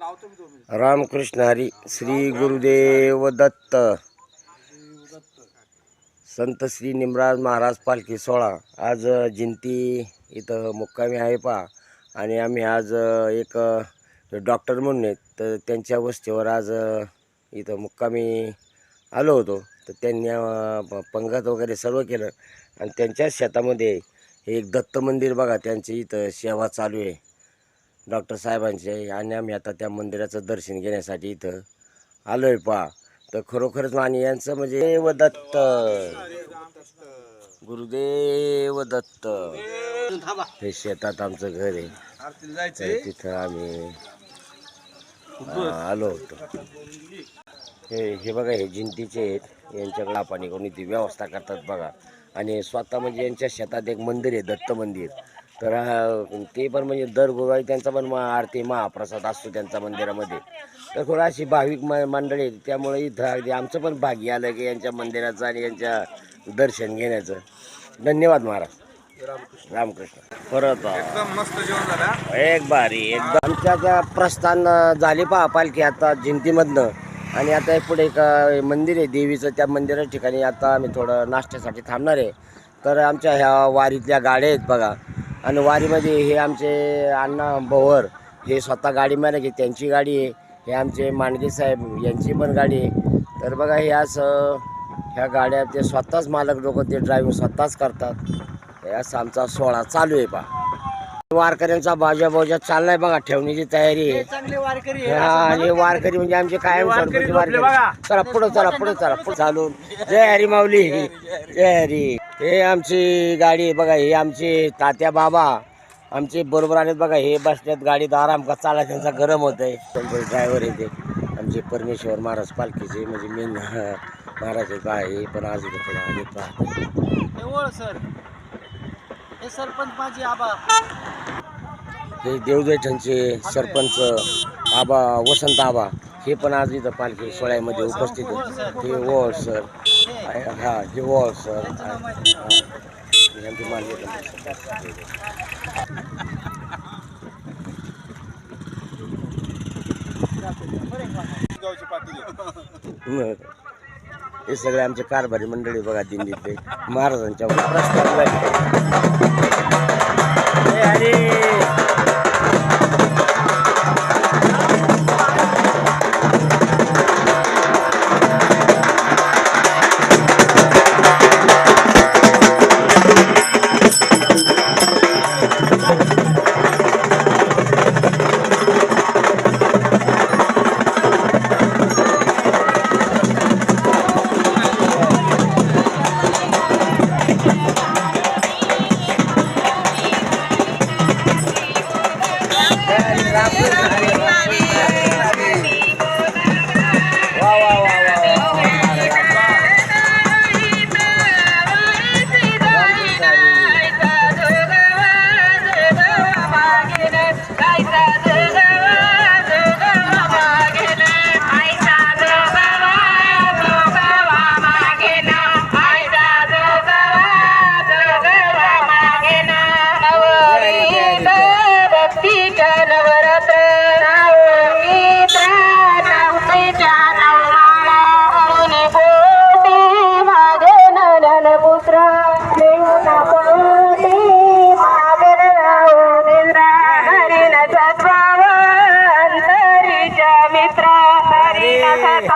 रामकृष्ण हरी. श्री गुरुदेव दत्त. संत श्री निमराज महाराज पालखी सोहळा आज जिंती इथं मुक्कामी आहे पा. आणि आम्ही आज एक डॉक्टर म्हणून आहेत तर त्यांच्या वस्तीवर आज इथं मुक्कामी आलो होतो. तर त्यांनी पंगत वगैरे सर्व केलं आणि त्यांच्या शेतामध्ये एक दत्त मंदिर बघा त्यांची इथं सेवा चालू आहे डॉक्टर साहेबांची. आणि आम्ही आता त्या मंदिराचं दर्शन घेण्यासाठी इथं आलो आहे पा. तर खरोखरच आणि यांचं म्हणजे देव दत्त, गुरुदेव दत्त. हे शेतात आमचं घर आहे तिथं आम्ही आलो होतो. हे बघा हे जिंतीचे आहेत, यांच्याकडे पाणी करून ती व्यवस्था करतात बघा. आणि स्वतः म्हणजे यांच्या शेतात एक मंदिर आहे दत्त मंदिर. तर ते पण म्हणजे दर गुरुवारी त्यांचा पण आरती महाप्रसाद असतो त्यांच्या मंदिरामध्ये. तर थोडं अशी भाविक मंडळी त्यामुळे इथं अगदी आमचं पण भाग्य आलं की यांच्या मंदिराचं आणि यांच्या दर्शन घेण्याचं. धन्यवाद महाराज. रामकृष्ण. परत एकदम मस्त जेवण झालं, एक भारी एकदम. आमच्या प्रस्थान झाली पहा पालखी आता जिंतीमधनं. आणि आता पुढे एक मंदिर आहे देवीचं, त्या मंदिराच्या ठिकाणी आता आम्ही थोडं नाश्त्यासाठी थांबणार आहे. तर आमच्या ह्या वारीतल्या गाड्या आहेत बघा. आणि वारीमध्ये हे आमचे अण्णा भोवर हे स्वतः गाडी मालक त्यांची गाडी आहे. हे आमचे मांडगे साहेब यांची पण गाडी आहे. तर बघा हे असं ह्या गाड्या ते स्वतःच मालक लोक ते ड्रायव्हिंग स्वतःच करतात. हे असं आमचा सोहळा चालू आहे पहा. वारकऱ्यांचा बाजा चाललाय बघा, ठेवण्याची तयारी आहे. आणि वारकरी म्हणजे आमचे कायम स्वरूपाचे वारकरी. चला पुढं चला पुढे चला पुढे चालून. जय हरी माऊली, जय हरी. हे आमची गाडी आहे बघा. हे आमचे तात्या बाबा आमचे बरोबर आलेत बघा. हे बसल्यात गाडीत आराम का चाला त्यांचा गरम होत आहे. ड्रायव्हर येते आमचे परमेश्वर महाराज पालखीचे म्हणजे मेन महाराज आहे. पण आज इथं थोडं आणि पाहतो सर हे सरपंच माझे आबा, हे देवदैठणचे सरपंच आबा वसंत आबा हे पण आज इथं पालखी सोहळ्यामध्ये उपस्थित आहेत. हे वॉल सर, हा हे वॉल सर यांचे मान्य हे सगळे आमचे कारभारी मंडळी बघा दिंडीतले महाराजांच्या प्रस्ताव. मित्र हरिनाथ